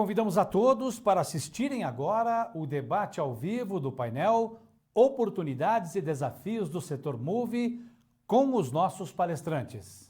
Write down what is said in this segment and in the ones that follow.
convidamos a todos para assistirem agora o debate ao vivo do painel Oportunidades e Desafios do Setor Move com os nossos palestrantes.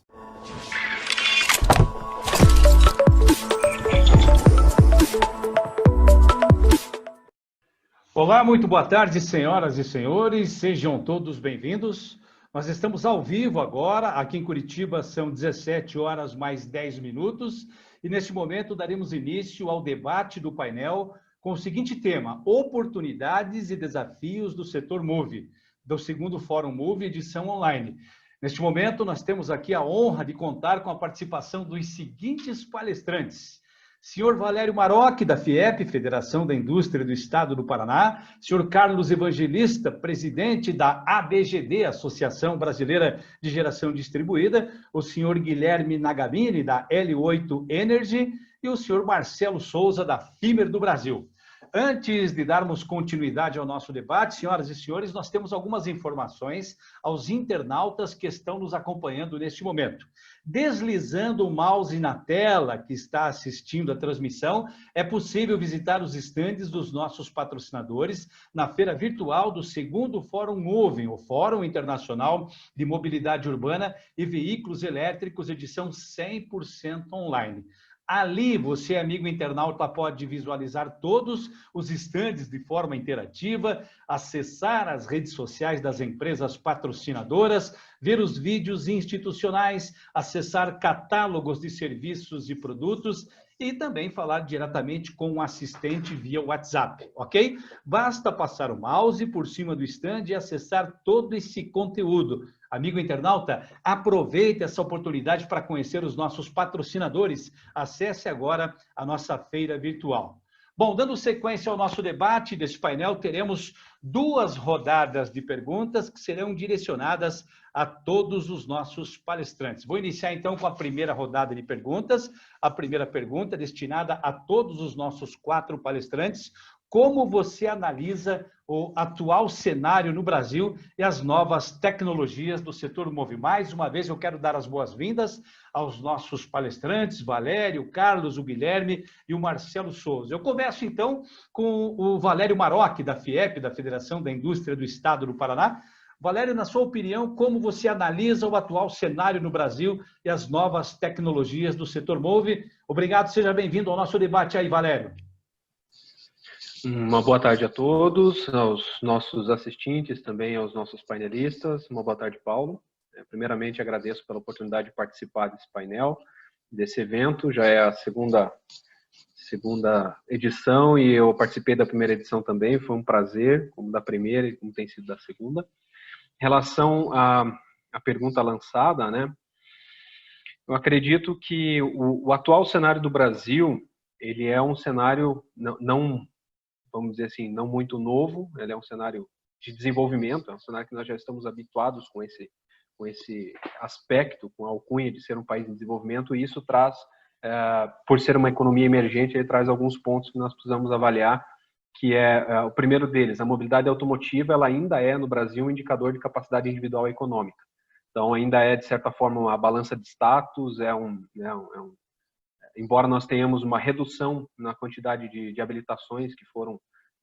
Olá, muito boa tarde, senhoras e senhores, sejam todos bem-vindos. Nós estamos ao vivo agora, aqui em Curitiba são 17 horas mais 10 minutos, e neste momento daremos início ao debate do painel com o seguinte tema: Oportunidades e Desafios do Setor Move, do segundo Fórum Move, edição online. Neste momento, nós temos aqui a honra de contar com a participação dos seguintes palestrantes: senhor Valério Marocchi, da FIEP, Federação da Indústria do Estado do Paraná, senhor Carlos Evangelista, presidente da ABGD, Associação Brasileira de Geração Distribuída, o senhor Guilherme Nagamini, da L8 Energy, e o senhor Marcelo Souza, da FIMER do Brasil. Antes de darmos continuidade ao nosso debate, senhoras e senhores, nós temos algumas informações aos internautas que estão nos acompanhando neste momento. Deslizando o mouse na tela que está assistindo a transmissão, é possível visitar os estandes dos nossos patrocinadores na feira virtual do segundo Fórum Move, o Fórum Internacional de Mobilidade Urbana e Veículos Elétricos, edição 100% online. Ali, você, amigo internauta, pode visualizar todos os estandes de forma interativa, acessar as redes sociais das empresas patrocinadoras, ver os vídeos institucionais, acessar catálogos de serviços e produtos e também falar diretamente com o assistente via WhatsApp, ok? Basta passar o mouse por cima do stand e acessar todo esse conteúdo. Amigo internauta, aproveite essa oportunidade para conhecer os nossos patrocinadores. Acesse agora a nossa feira virtual. Bom, dando sequência ao nosso debate deste painel, teremos duas rodadas de perguntas que serão direcionadas a todos os nossos palestrantes. Vou iniciar então com a primeira rodada de perguntas. A primeira pergunta é destinada a todos os nossos 4 palestrantes. Como você analisa o atual cenário no Brasil e as novas tecnologias do setor Move? Mais uma vez, eu quero dar as boas-vindas aos nossos palestrantes, Valério, o Carlos, o Guilherme e o Marcelo Souza. Eu começo, então, com o Valério Marocchi, da FIEP, da Federação da Indústria do Estado do Paraná. Valério, na sua opinião, como você analisa o atual cenário no Brasil e as novas tecnologias do setor Move? Obrigado, seja bem-vindo ao nosso debate aí, Valério. Uma boa tarde a todos, aos nossos assistentes, também aos nossos painelistas. Uma boa tarde, Paulo. Primeiramente, agradeço pela oportunidade de participar desse painel, desse evento. Já é a segunda edição e eu participei da primeira edição também. Foi um prazer, como da primeira e como tem sido da segunda. Em relação à pergunta lançada, né? Eu acredito que o atual cenário do Brasil, ele é um cenário não vamos dizer assim, não muito novo, ele é um cenário de desenvolvimento, é um cenário que nós já estamos habituados com esse aspecto, com a alcunha de ser um país em desenvolvimento, e isso traz, por ser uma economia emergente, ele traz alguns pontos que nós precisamos avaliar, que é o primeiro deles, a mobilidade automotiva, ela ainda é, no Brasil, um indicador de capacidade individual e econômica. Então, ainda é, de certa forma, uma balança de status, embora nós tenhamos uma redução na quantidade de habilitações que foram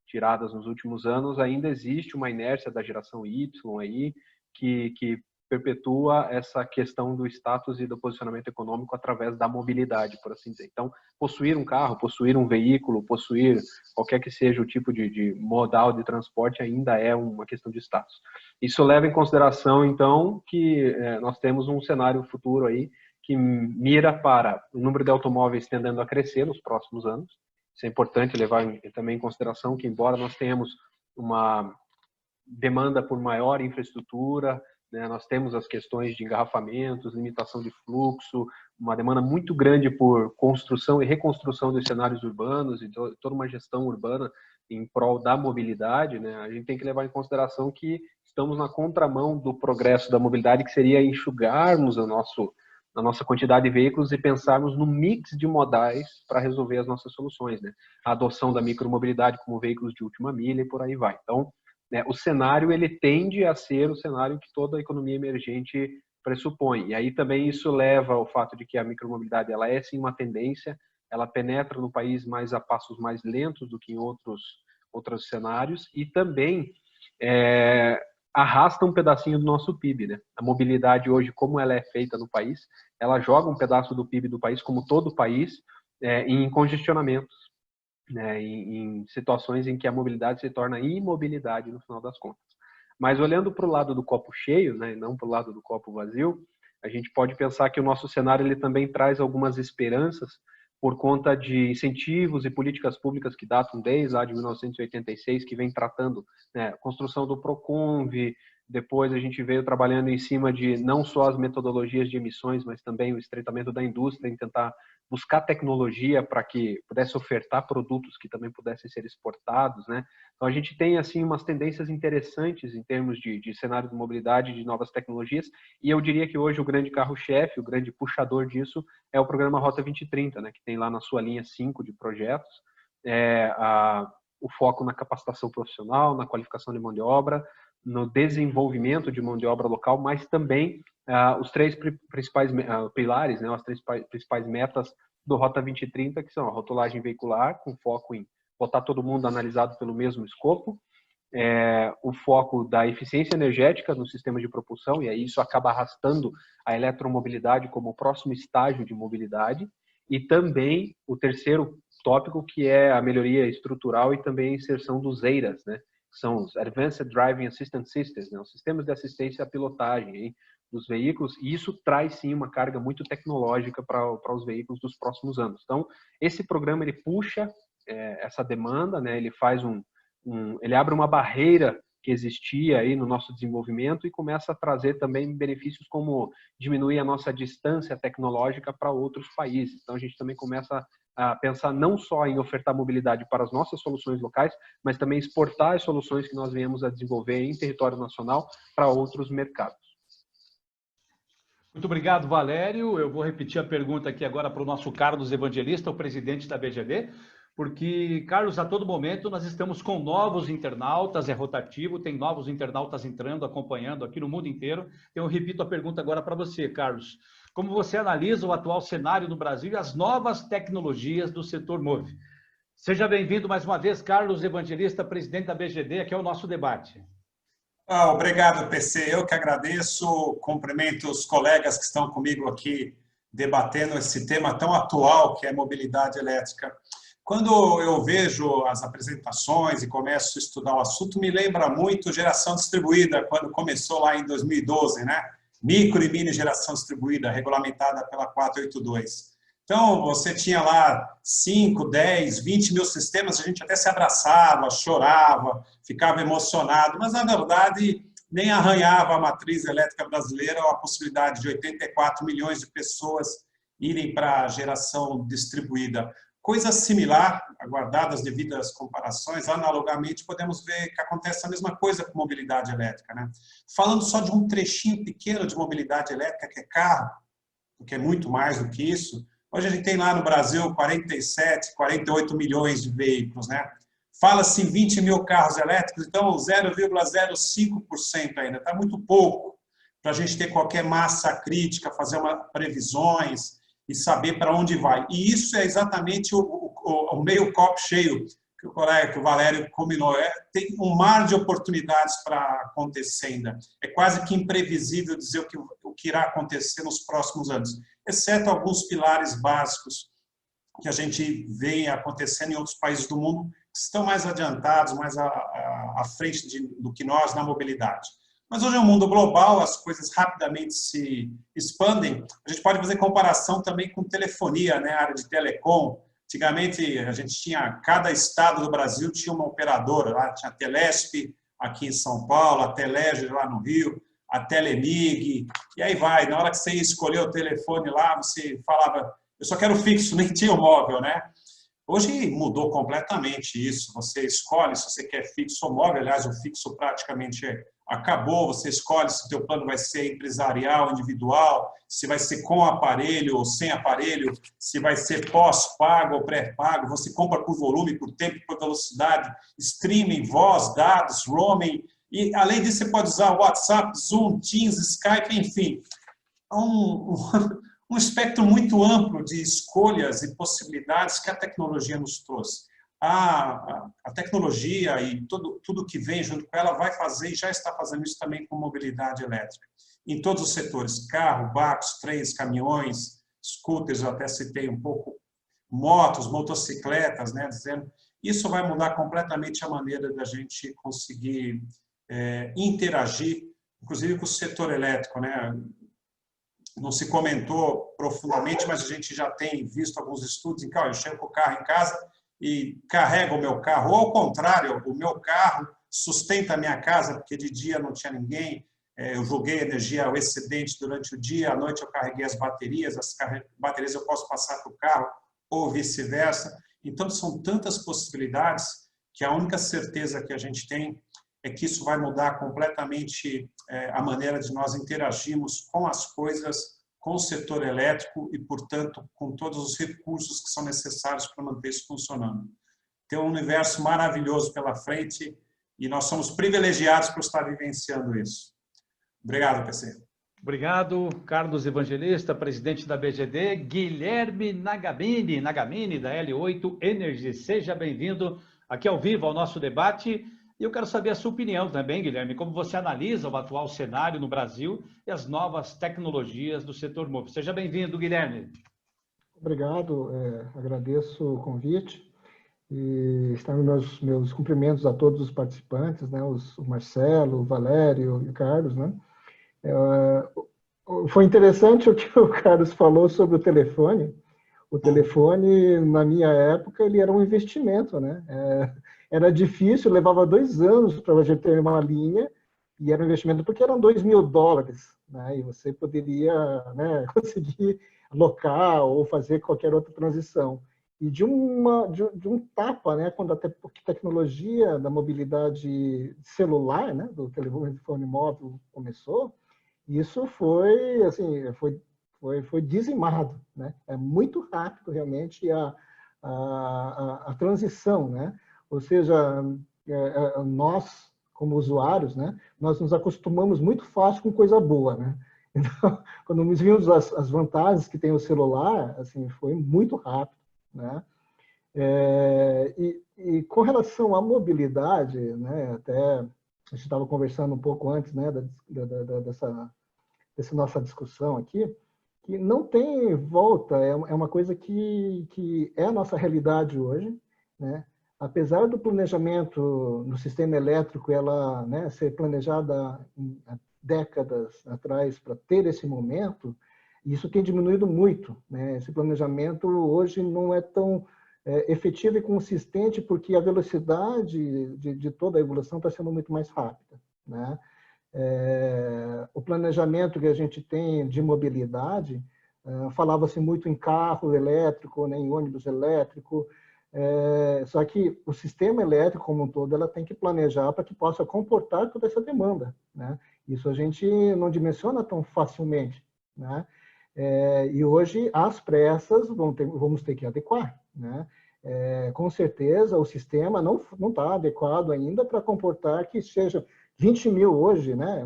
tiradas nos últimos anos, ainda existe uma inércia da geração Y aí, que perpetua essa questão do status e do posicionamento econômico através da mobilidade, por assim dizer. Então, possuir um carro, possuir um veículo, possuir qualquer que seja o tipo de modal de transporte ainda é uma questão de status. Isso leva em consideração, então, que nós temos um cenário futuro aí que mira para o número de automóveis tendendo a crescer nos próximos anos. Isso é importante levar também em consideração que, embora nós tenhamos uma demanda por maior infraestrutura, né, nós temos as questões de engarrafamentos, limitação de fluxo, uma demanda muito grande por construção e reconstrução dos cenários urbanos e toda uma gestão urbana em prol da mobilidade, né, a gente tem que levar em consideração que estamos na contramão do progresso da mobilidade, que seria enxugarmos a nossa quantidade de veículos e pensarmos no mix de modais para resolver as nossas soluções, né? A adoção da micromobilidade como veículos de última milha e por aí vai. Então, né, o cenário ele tende a ser o cenário que toda a economia emergente pressupõe. E aí também isso leva ao fato de que a micromobilidade ela é sim uma tendência, ela penetra no país mais a passos mais lentos do que em outros cenários e também arrasta um pedacinho do nosso PIB, né? A mobilidade hoje, como ela é feita no país, ela joga um pedaço do PIB do país, como todo o país, em congestionamentos, né? Em situações em que a mobilidade se torna imobilidade no final das contas. Mas olhando para o lado do copo cheio, né, e não para o lado do copo vazio, a gente pode pensar que o nosso cenário ele também traz algumas esperanças por conta de incentivos e políticas públicas que datam desde lá de 1986, que vem tratando, né, a construção do PROCONVE. Depois a gente veio trabalhando em cima de não só as metodologias de emissões, mas também o estreitamento da indústria, em tentar buscar tecnologia para que pudesse ofertar produtos que também pudessem ser exportados, né? Então a gente tem assim umas tendências interessantes em termos de cenário de mobilidade, de novas tecnologias, e eu diria que hoje o grande carro-chefe, o grande puxador disso é o programa Rota 2030, né, que tem lá na sua linha 5 de projetos, o foco na capacitação profissional, na qualificação de mão de obra, no desenvolvimento de mão de obra local, mas também os três principais pilares, né, as três principais metas do Rota 2030, que são a rotulagem veicular, com foco em botar todo mundo analisado pelo mesmo escopo, o foco da eficiência energética no sistema de propulsão, e aí isso acaba arrastando a eletromobilidade como o próximo estágio de mobilidade, e também o terceiro tópico, que é a melhoria estrutural e também a inserção dos EIRAs, né? São os Advanced Driving Assistance Systems, né? Os sistemas de assistência à pilotagem, hein, dos veículos, e isso traz sim uma carga muito tecnológica para os veículos dos próximos anos. Então, esse programa ele puxa essa demanda, né? Ele faz ele abre uma barreira que existia aí no nosso desenvolvimento e começa a trazer também benefícios como diminuir a nossa distância tecnológica para outros países. Então a gente também começa a pensar não só em ofertar mobilidade para as nossas soluções locais, mas também exportar as soluções que nós viemos a desenvolver em território nacional para outros mercados. Muito obrigado, Valério. Eu vou repetir a pergunta aqui agora para o nosso Carlos Evangelista, o presidente da BGD, porque, Carlos, a todo momento nós estamos com novos internautas, é rotativo, tem novos internautas entrando, acompanhando aqui no mundo inteiro. Eu repito a pergunta agora para você, Carlos. Como você analisa o atual cenário no Brasil e as novas tecnologias do setor MOVE? Seja bem-vindo mais uma vez, Carlos Evangelista, presidente da BGD, aqui é o nosso debate. Obrigado, PC. Eu que agradeço, cumprimento os colegas que estão comigo aqui debatendo esse tema tão atual que é mobilidade elétrica. Quando eu vejo as apresentações e começo a estudar o assunto, me lembra muito geração distribuída, quando começou lá em 2012, né? Micro e mini geração distribuída, regulamentada pela 482. Então, você tinha lá 5, 10, 20 mil sistemas, a gente até se abraçava, chorava, ficava emocionado, mas, na verdade, nem arranhava a matriz elétrica brasileira ou a possibilidade de 84 milhões de pessoas irem para a geração distribuída. Coisa similar, aguardadas devidas comparações, analogamente, podemos ver que acontece a mesma coisa com mobilidade elétrica, né? Falando só de um trechinho pequeno de mobilidade elétrica, que é carro, porque é muito mais do que isso. Hoje a gente tem lá no Brasil 47, 48 milhões de veículos, né? Fala-se em 20 mil carros elétricos, então 0,05% ainda, está muito pouco para a gente ter qualquer massa crítica, fazer previsões e saber para onde vai. E isso é exatamente o meio copo cheio que o colega, que o Valério combinou. Tem um mar de oportunidades para acontecer ainda. É quase que imprevisível dizer o que irá acontecer nos próximos anos, exceto alguns pilares básicos que a gente vê acontecendo em outros países do mundo que estão mais adiantados, mais à frente do que nós na mobilidade. Mas hoje é um mundo global, as coisas rapidamente se expandem. A gente pode fazer comparação também com telefonia, né? A área de telecom. Antigamente, a gente tinha, cada estado do Brasil tinha uma operadora. Lá tinha a Telesp, aqui em São Paulo, a Telerge, lá no Rio, a Telemig, e aí vai. Na hora que você escolheu o telefone lá, você falava, eu só quero fixo, nem tinha o móvel, né? Hoje mudou completamente isso. Você escolhe se você quer fixo ou móvel. Aliás, o fixo praticamente acabou. Você escolhe se o teu plano vai ser empresarial, individual, se vai ser com aparelho ou sem aparelho, se vai ser pós-pago ou pré-pago. Você compra por volume, por tempo, por velocidade, streaming, voz, dados, roaming. E, além disso, você pode usar WhatsApp, Zoom, Teams, Skype, enfim. um espectro muito amplo de escolhas e possibilidades que a tecnologia nos trouxe. A tecnologia e tudo que vem junto com ela vai fazer e já está fazendo isso também com mobilidade elétrica. Em todos os setores, carro, barcos, trens, caminhões, scooters, eu até citei um pouco, motos, motocicletas, né, dizendo, isso vai mudar completamente a maneira da gente conseguir interagir, inclusive com o setor elétrico, né? Não se comentou profundamente, mas a gente já tem visto alguns estudos em que eu chego com o carro em casa e carrego o meu carro, ou ao contrário, o meu carro sustenta a minha casa, porque de dia não tinha ninguém, eu joguei energia ao excedente durante o dia, à noite eu carreguei as baterias eu posso passar para o carro, ou vice-versa. Então, são tantas possibilidades que a única certeza que a gente tem é que isso vai mudar completamente a maneira de nós interagirmos com as coisas, com o setor elétrico e, portanto, com todos os recursos que são necessários para manter isso funcionando. Tem um universo maravilhoso pela frente e nós somos privilegiados por estar vivenciando isso. Obrigado, PC. Obrigado, Carlos Evangelista, presidente da BGD, Guilherme Nagamini, da L8 Energy. Seja bem-vindo aqui ao vivo ao nosso debate. E eu quero saber a sua opinião também, Guilherme, como você analisa o atual cenário no Brasil e as novas tecnologias do setor móvel. Seja bem-vindo, Guilherme. Obrigado, agradeço o convite e estão meus cumprimentos a todos os participantes, né, o Marcelo, o Valério e o Carlos, né. Foi interessante o que o Carlos falou sobre o telefone. O telefone, na minha época, ele era um investimento, né? Era difícil, levava 2 anos para a gente ter uma linha, e era um investimento porque eram $2.000, né? E você poderia, né, conseguir alocar ou fazer qualquer outra transição. E de um tapa, né, quando a tecnologia da mobilidade celular, né, do telefone móvel começou, isso foi, assim, foi dizimado, né? É muito rápido, realmente, a transição, né? Ou seja, nós, como usuários, né, nós nos acostumamos muito fácil com coisa boa, né? Então, quando nos vimos as vantagens que tem o celular, assim, foi muito rápido, né? E com relação à mobilidade, né, até a gente estava conversando um pouco antes, né, dessa nossa discussão aqui, que não tem volta, é uma coisa que é a nossa realidade hoje, né? Apesar do planejamento no sistema elétrico, ela, né, ser planejada há décadas atrás para ter esse momento, isso tem diminuído muito, né? Esse planejamento hoje não é tão efetivo e consistente porque a velocidade de toda a evolução está sendo muito mais rápida, né? O planejamento que a gente tem de mobilidade, falava-se muito em carro elétrico, né, em ônibus elétrico, só que o sistema elétrico como um todo ela tem que planejar para que possa comportar toda essa demanda, né? Isso a gente não dimensiona tão facilmente, né? E hoje, às pressas, vamos ter que adequar, né? Com certeza, o sistema não está adequado ainda para comportar que seja 20 mil hoje, né,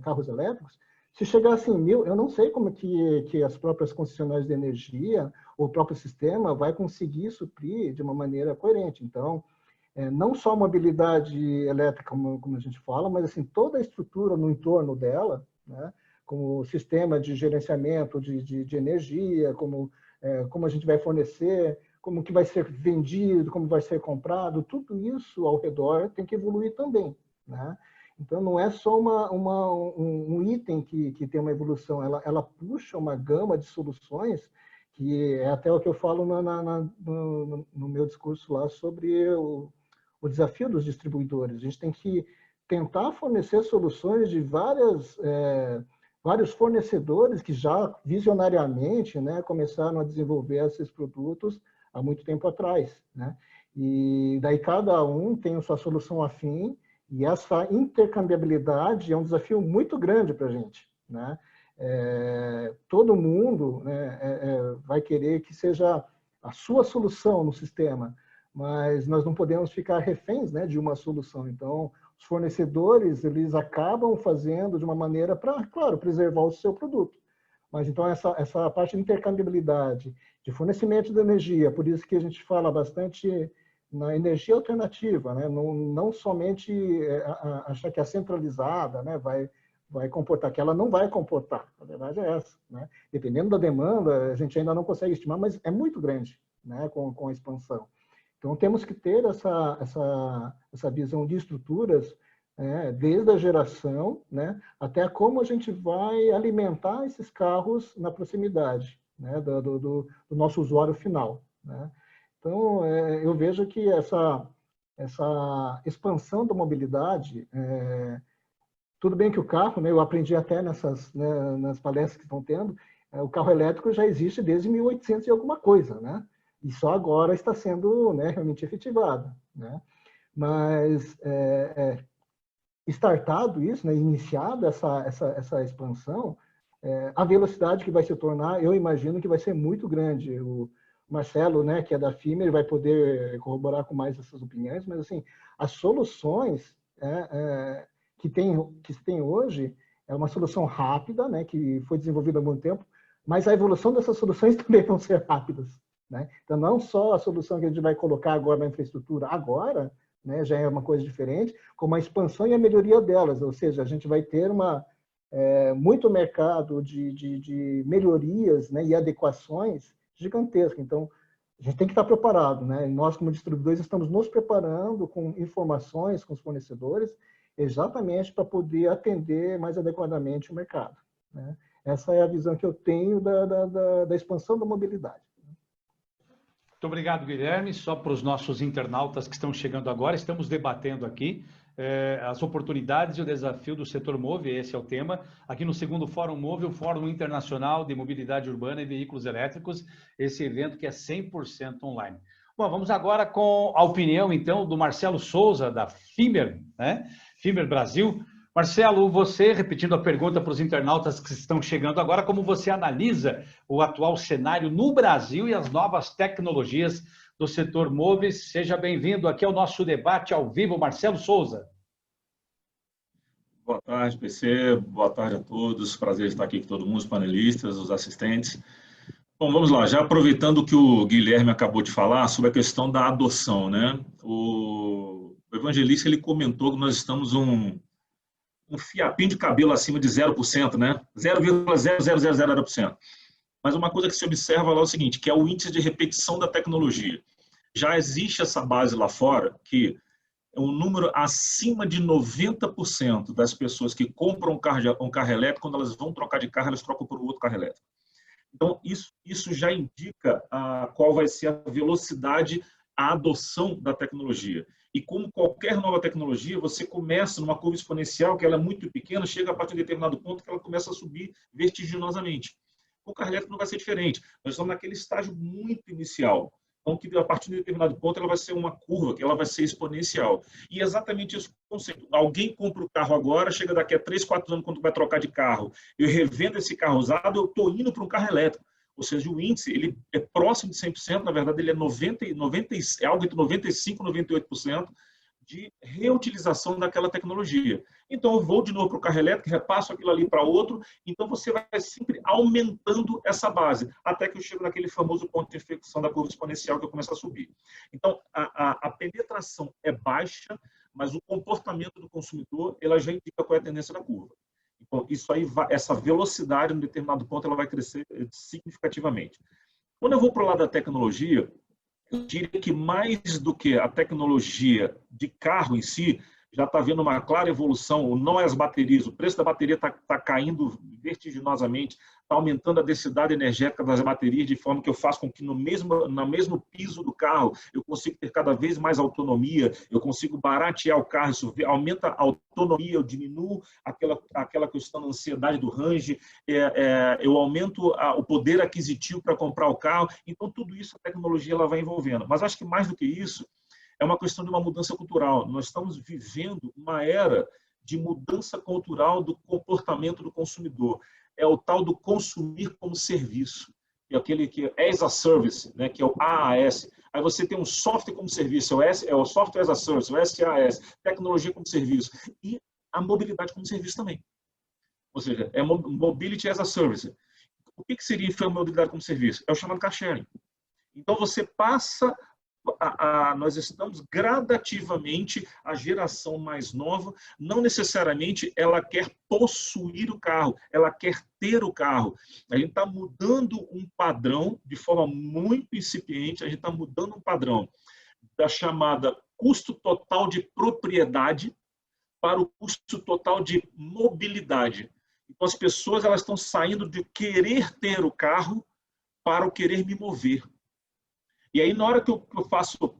carros elétricos. Se chegasse em 1.000, eu não sei como que as próprias concessionárias de energia, ou o próprio sistema, vai conseguir suprir de uma maneira coerente. Então, não só a mobilidade elétrica, como a gente fala, mas assim, toda a estrutura no entorno dela, né, como o sistema de gerenciamento de energia, como a gente vai fornecer, como que vai ser vendido, como vai ser comprado, tudo isso ao redor tem que evoluir também, né? Então, não é só um item que tem uma evolução, ela puxa uma gama de soluções, que é até o que eu falo no meu discurso lá sobre o desafio dos distribuidores. A gente tem que tentar fornecer soluções de vários fornecedores que já visionariamente, né, começaram a desenvolver esses produtos há muito tempo atrás, né? E daí cada um tem a sua solução afim, e essa intercambiabilidade é um desafio muito grande para a gente, né? Todo mundo, né, vai querer que seja a sua solução no sistema, mas nós não podemos ficar reféns, né, de uma solução. Então, os fornecedores, eles acabam fazendo de uma maneira para, claro, preservar o seu produto, Mas então essa parte de intercambiabilidade, de fornecimento de energia, por isso que a gente fala bastante na energia alternativa, né? Não somente achar que é centralizada, né? vai comportar, que ela não vai comportar. A verdade é essa, né? Dependendo da demanda, a gente ainda não consegue estimar, mas é muito grande, né? Com a expansão. Então temos que ter essa visão de estruturas, desde a geração, né, até como a gente vai alimentar esses carros na proximidade, né, do nosso usuário final, né? Então, eu vejo que essa expansão da mobilidade, tudo bem que o carro, né, eu aprendi até nas palestras que estão tendo, o carro elétrico já existe desde 1800 e alguma coisa, né? E só agora está sendo, né, realmente efetivado, né? Mas startado isso, né, iniciada essa expansão, a velocidade que vai se tornar, eu imagino que vai ser muito grande. O Marcelo, né, que é da FIMA, ele vai poder corroborar com mais essas opiniões, mas assim, as soluções que se tem hoje é uma solução rápida, né, que foi desenvolvida há muito tempo, mas a evolução dessas soluções também vão ser rápidas, né? Então, não só a solução que a gente vai colocar agora na infraestrutura agora, né, já é uma coisa diferente, como a expansão e a melhoria delas, ou seja, a gente vai ter muito mercado de melhorias, né, e adequações gigantesco. Então, a gente tem que estar preparado, né? Nós, como distribuidores, estamos nos preparando com informações com os fornecedores, exatamente para poder atender mais adequadamente o mercado, né? Essa é a visão que eu tenho da expansão da mobilidade. Muito obrigado, Guilherme. Só para os nossos internautas que estão chegando agora, estamos debatendo aqui as oportunidades e o desafio do setor MOVE, esse é o tema. Aqui no segundo Fórum MOVE, o Fórum Internacional de Mobilidade Urbana e Veículos Elétricos, esse evento que é 100% online. Bom, vamos agora com a opinião, então, do Marcelo Souza, da FIMER, né? FIMER Brasil. Marcelo, você, repetindo a pergunta para os internautas que estão chegando agora, como você analisa o atual cenário no Brasil e as novas tecnologias do setor MOVE? Seja bem-vindo aqui ao nosso debate ao vivo, Marcelo Souza. Boa tarde, PC. Boa tarde a todos. Prazer estar aqui com todo mundo, os panelistas, os assistentes. Bom, vamos lá. Já aproveitando o que o Guilherme acabou de falar sobre a questão da adoção, né? O evangelista, ele comentou que nós estamos um fiapinho de cabelo acima de 0%, né? 0,0000%. Mas uma coisa que se observa lá é o seguinte, que é o índice de repetição da tecnologia. Já existe essa base lá fora, que é um número acima de 90% das pessoas que compram um carro elétrico, quando elas vão trocar de carro, elas trocam por outro carro elétrico. Então, isso já indica qual vai ser a velocidade, a adoção da tecnologia. E como qualquer nova tecnologia, você começa numa curva exponencial, que ela é muito pequena, chega a partir de determinado ponto que ela começa a subir vertiginosamente. Com o carro elétrico não vai ser diferente. Nós estamos naquele estágio muito inicial. Então, que a partir de determinado ponto, ela vai ser uma curva, que ela vai ser exponencial. E é exatamente esse conceito. Alguém compra o carro agora, chega daqui a 3, 4 anos, quando vai trocar de carro, eu revendo esse carro usado, eu estou indo para um carro elétrico. Ou seja, o índice ele é próximo de 100%, na verdade, ele é algo entre 95% e 98% de reutilização daquela tecnologia. Então, eu vou de novo para o carro elétrico, repasso aquilo ali para outro, então você vai sempre aumentando essa base, até que eu chego naquele famoso ponto de inflexão da curva exponencial que eu começo a subir. Então, a penetração é baixa, mas o comportamento do consumidor ela já indica qual é a tendência da curva. Então, isso aí, essa velocidade, em um determinado ponto, ela vai crescer significativamente. Quando eu vou para o lado da tecnologia, eu diria que mais do que a tecnologia de carro em si, já está havendo uma clara evolução, não é as baterias, o preço da bateria está caindo vertiginosamente, está aumentando a densidade energética das baterias, de forma que eu faço com que no mesmo piso do carro eu consiga ter cada vez mais autonomia, eu consigo baratear o carro, isso aumenta a autonomia, eu diminuo aquela questão da ansiedade do range, eu aumento o poder aquisitivo para comprar o carro, então tudo isso a tecnologia ela vai envolvendo. Mas acho que mais do que isso, é uma questão de uma mudança cultural. Nós estamos vivendo uma era de mudança cultural do comportamento do consumidor. É o tal do consumir como serviço. É aquele que é as a service, né, que é o AAS. Aí você tem um software como serviço, é o software as a service, o SAS, tecnologia como serviço. E a mobilidade como serviço também. Ou seja, é mobility as a service. O que seria infomobilidade como serviço? É o chamado car sharing. Então, você passa nós estamos gradativamente, a geração mais nova, não necessariamente ela quer possuir o carro, ela quer ter o carro. A gente está mudando um padrão de forma muito incipiente, a gente está mudando um padrão da chamada custo total de propriedade para o custo total de mobilidade. Então, as pessoas elas estão saindo de querer ter o carro para o querer me mover. E aí, na hora que eu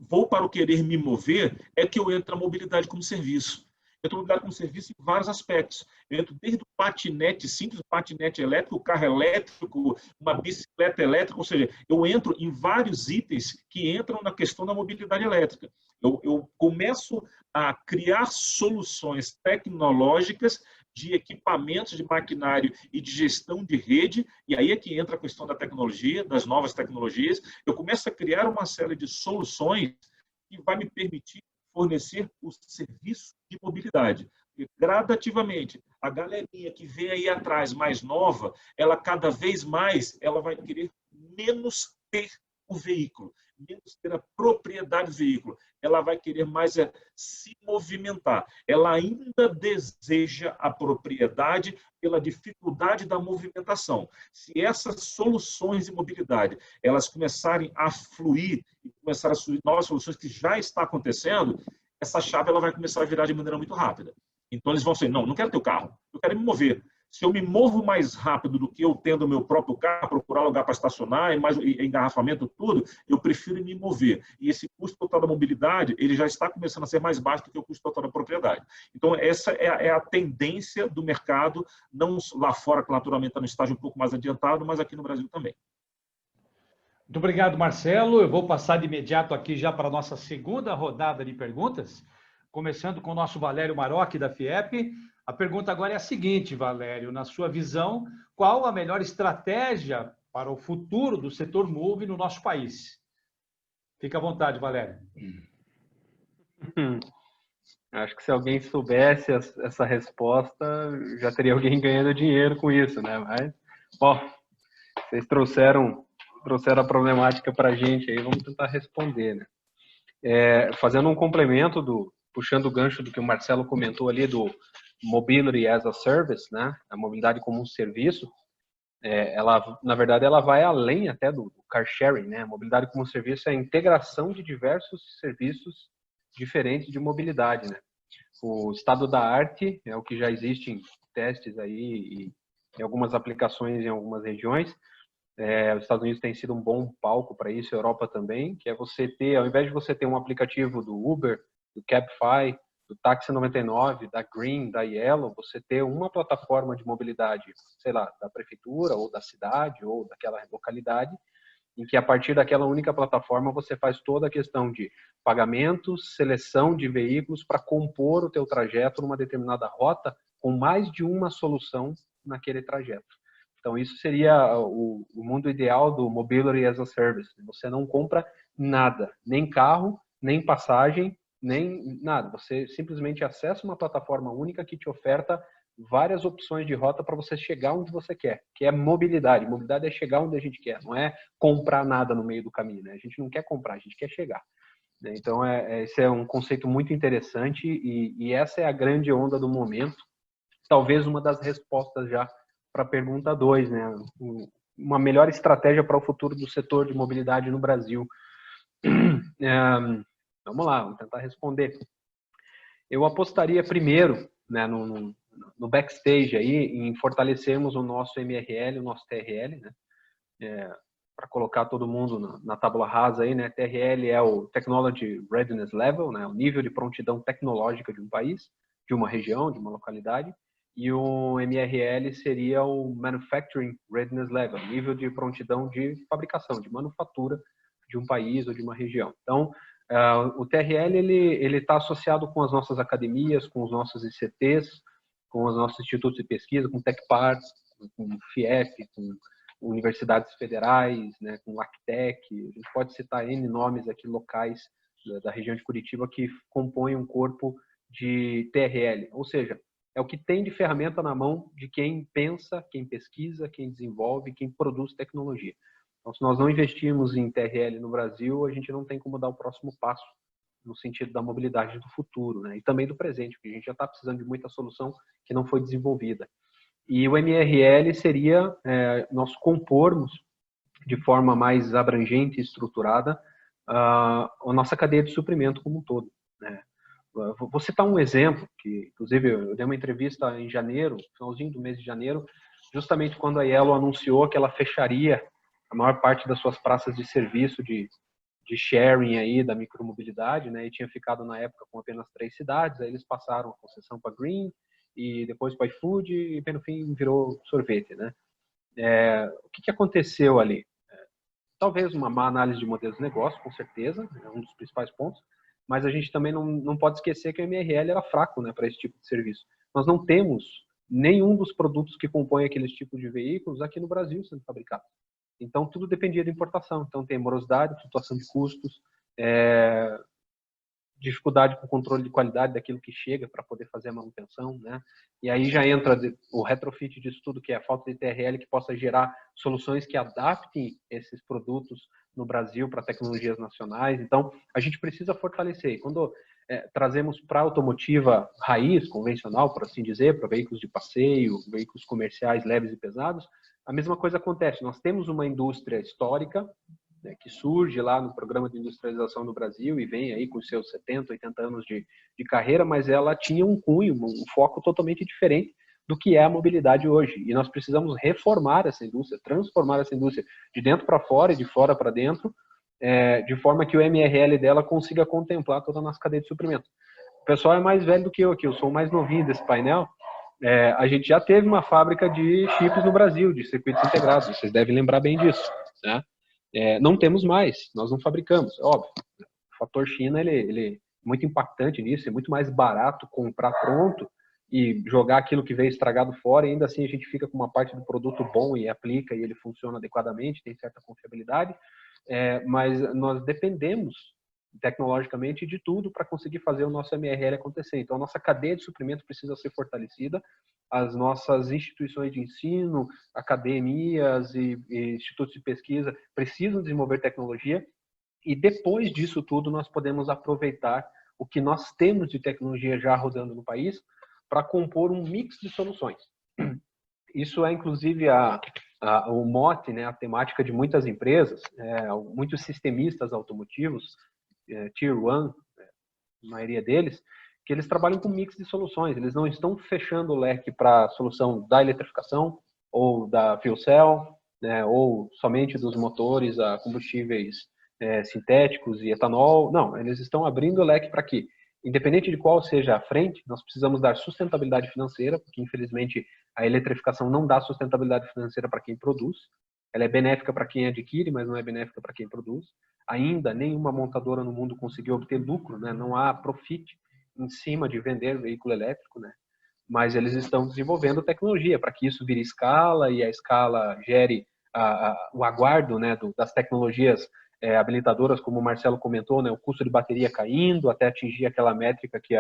vou para o querer me mover, é que eu entro na mobilidade como serviço. Eu estou mobilidade como serviço em vários aspectos. Eu entro desde o patinete simples, o patinete elétrico, o carro elétrico, uma bicicleta elétrica, ou seja, eu entro em vários itens que entram na questão da mobilidade elétrica. Eu começo a criar soluções tecnológicas de equipamentos de maquinário e de gestão de rede, e aí é que entra a questão da tecnologia, das novas tecnologias. Eu começo a criar uma série de soluções que vai me permitir fornecer o serviço de mobilidade. E, gradativamente, a galerinha que vem aí atrás, mais nova, ela cada vez mais ela vai querer menos ter o veículo, menos ter a propriedade do veículo. Ela vai querer mais se movimentar. Ela ainda deseja a propriedade pela dificuldade da movimentação. Se essas soluções de mobilidade elas começarem a fluir e começar a surgir novas soluções que já está acontecendo, essa chave ela vai começar a virar de maneira muito rápida. Então eles vão dizer, não quero ter o carro, eu quero me mover. Se eu me movo mais rápido do que eu tendo o meu próprio carro, procurar lugar para estacionar, e engarrafamento, tudo, eu prefiro me mover. E esse custo total da mobilidade, ele já está começando a ser mais baixo do que o custo total da propriedade. Então, essa é a tendência do mercado, não lá fora, que naturalmente está no estágio um pouco mais adiantado, mas aqui no Brasil também. Muito obrigado, Marcelo. Eu vou passar de imediato aqui já para a nossa segunda rodada de perguntas, começando com o nosso Valério Marocchi, da FIEP. A pergunta agora é a seguinte, Valério, na sua visão, qual a melhor estratégia para o futuro do setor Move no nosso país? Fica à vontade, Valério. Acho que se alguém soubesse essa resposta, já teria alguém ganhando dinheiro com isso, né? Mas, bom, vocês trouxeram a problemática para a gente aí, vamos tentar responder, né? Fazendo um complemento, puxando o gancho do que o Marcelo comentou ali, do Mobility as a Service, né? A mobilidade como um serviço, ela, na verdade, ela vai além até do car sharing, né? A mobilidade como um serviço é a integração de diversos serviços diferentes de mobilidade, né? O estado da arte é o que já existe em testes aí e em algumas aplicações em algumas regiões. Os Estados Unidos tem sido um bom palco para isso, a Europa também, que é você ter, ao invés de você ter um aplicativo do Uber, do Cabify, do Táxi 99, da Green, da Yellow, você ter uma plataforma de mobilidade, sei lá, da prefeitura ou da cidade ou daquela localidade, em que a partir daquela única plataforma você faz toda a questão de pagamentos, seleção de veículos para compor o teu trajeto numa determinada rota com mais de uma solução naquele trajeto. Então, isso seria o mundo ideal do Mobility as a Service. Você não compra nada, nem carro, nem passagem, nem nada. Você simplesmente acessa uma plataforma única que te oferta várias opções de rota para você chegar onde você quer, que é mobilidade. Mobilidade é chegar onde a gente quer, não é comprar nada no meio do caminho, né? A gente não quer comprar, a gente quer chegar. Então, esse é um conceito muito interessante e essa é a grande onda do momento. Talvez uma das respostas já para a pergunta 2, né? Uma melhor estratégia para o futuro do setor de mobilidade no Brasil. Vamos lá, vamos tentar responder. Eu apostaria primeiro, né, no backstage aí, em fortalecermos o nosso MRL, o nosso TRL, né? Para colocar todo mundo na tábua rasa aí, né? TRL é o Technology Readiness Level, né? O nível de prontidão tecnológica de um país, de uma região, de uma localidade. E o MRL seria o Manufacturing Readiness Level, nível de prontidão de fabricação, de manufatura de um país ou de uma região. Então, o TRL ele está associado com as nossas academias, com os nossos ICTs, com os nossos institutos de pesquisa, com TecParts, com o FIEP, com universidades federais, né, com o Actec. A gente pode citar N nomes aqui locais da região de Curitiba que compõem um corpo de TRL, ou seja, é o que tem de ferramenta na mão de quem pensa, quem pesquisa, quem desenvolve, quem produz tecnologia. Então, se nós não investirmos em TRL no Brasil, a gente não tem como dar o próximo passo no sentido da mobilidade do futuro, né? E também do presente, porque a gente já está precisando de muita solução que não foi desenvolvida. E o MRL seria nós compormos de forma mais abrangente e estruturada a nossa cadeia de suprimento como um todo, né? Vou citar um exemplo, que inclusive eu dei uma entrevista em janeiro, finalzinho do mês de janeiro, justamente quando a Yellow anunciou que ela fecharia a maior parte das suas praças de serviço de sharing aí da micromobilidade, né? E tinha ficado na época com apenas 3 cidades, aí eles passaram a concessão para Green, e depois para iFood, e no fim virou sorvete, né? O que aconteceu ali? Talvez uma má análise de modelos de negócio, com certeza, é um dos principais pontos, mas a gente também não pode esquecer que o MRL era fraco, né, para esse tipo de serviço. Nós não temos nenhum dos produtos que compõem aqueles tipos de veículos aqui no Brasil sendo fabricados. Então, tudo dependia da importação. Então, tem morosidade, flutuação de custos, dificuldade com o controle de qualidade daquilo que chega para poder fazer a manutenção, né? E aí já entra o retrofit disso tudo, que é a falta de TRL que possa gerar soluções que adaptem esses produtos no Brasil para tecnologias nacionais. Então, a gente precisa fortalecer. E quando trazemos para a automotiva raiz, convencional, por assim dizer, para veículos de passeio, veículos comerciais leves e pesados, a mesma coisa acontece. Nós temos uma indústria histórica, né, que surge lá no Programa de Industrialização do Brasil e vem aí com seus 70, 80 anos de carreira, mas ela tinha um cunho, um foco totalmente diferente do que é a mobilidade hoje. E nós precisamos reformar essa indústria, transformar essa indústria de dentro para fora e de fora para dentro, de forma que o MRL dela consiga contemplar toda a nossa cadeia de suprimento. O pessoal é mais velho do que eu aqui, eu sou o mais novinho desse painel. A gente já teve uma fábrica de chips no Brasil, de circuitos integrados, vocês devem lembrar bem disso, né? Não temos mais, nós não fabricamos, é óbvio. O fator China ele é muito impactante nisso, é muito mais barato comprar pronto e jogar aquilo que veio estragado fora, e ainda assim a gente fica com uma parte do produto bom e aplica e ele funciona adequadamente, tem certa confiabilidade, mas nós dependemos tecnologicamente de tudo para conseguir fazer o nosso MRL acontecer. Então a nossa cadeia de suprimento precisa ser fortalecida, as nossas instituições de ensino, academias e institutos de pesquisa precisam desenvolver tecnologia, e depois disso tudo nós podemos aproveitar o que nós temos de tecnologia já rodando no país para compor um mix de soluções. Isso é inclusive o mote, né, a temática de muitas empresas, muitos sistemistas automotivos, Tier 1, a maioria deles, que eles trabalham com mix de soluções. Eles não estão fechando o leque para a solução da eletrificação ou da fuel cell, né, ou somente dos motores a combustíveis sintéticos e etanol. Não, eles estão abrindo o leque para que, independente de qual seja a frente, nós precisamos dar sustentabilidade financeira, porque infelizmente a eletrificação não dá sustentabilidade financeira para quem produz. Ela é benéfica para quem adquire, mas não é benéfica para quem produz. Ainda nenhuma montadora no mundo conseguiu obter lucro, né? Não há profit em cima de vender veículo elétrico, né? Mas eles estão desenvolvendo tecnologia para que isso vire escala e a escala gere o aguardo, né, das tecnologias habilitadoras, como o Marcelo comentou, né, o custo de bateria caindo até atingir aquela métrica que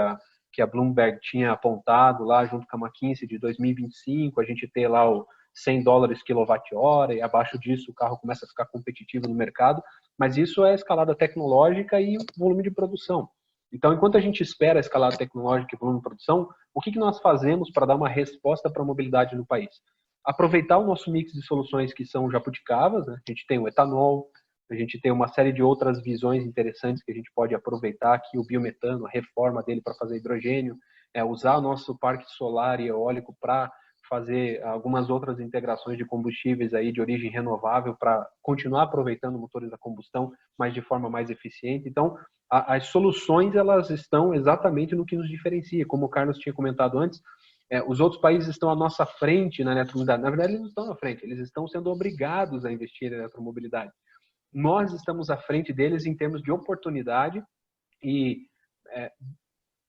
a Bloomberg tinha apontado lá junto com a McKinsey de 2025, a gente ter lá o $100 kWh, e abaixo disso o carro começa a ficar competitivo no mercado, mas isso é escalada tecnológica e volume de produção. Então, enquanto a gente espera a escalada tecnológica e volume de produção, o que nós fazemos para dar uma resposta para a mobilidade no país? Aproveitar o nosso mix de soluções que são jabuticabas, né? A gente tem o etanol, a gente tem uma série de outras visões interessantes que a gente pode aproveitar aqui, o biometano, a reforma dele para fazer hidrogênio, usar o nosso parque solar e eólico para fazer algumas outras integrações de combustíveis aí de origem renovável para continuar aproveitando motores a combustão, mas de forma mais eficiente. Então, as soluções elas estão exatamente no que nos diferencia. Como o Carlos tinha comentado antes, os outros países estão à nossa frente na eletromobilidade. Na verdade, eles não estão à frente, eles estão sendo obrigados a investir em eletromobilidade. Nós estamos à frente deles em termos de oportunidade e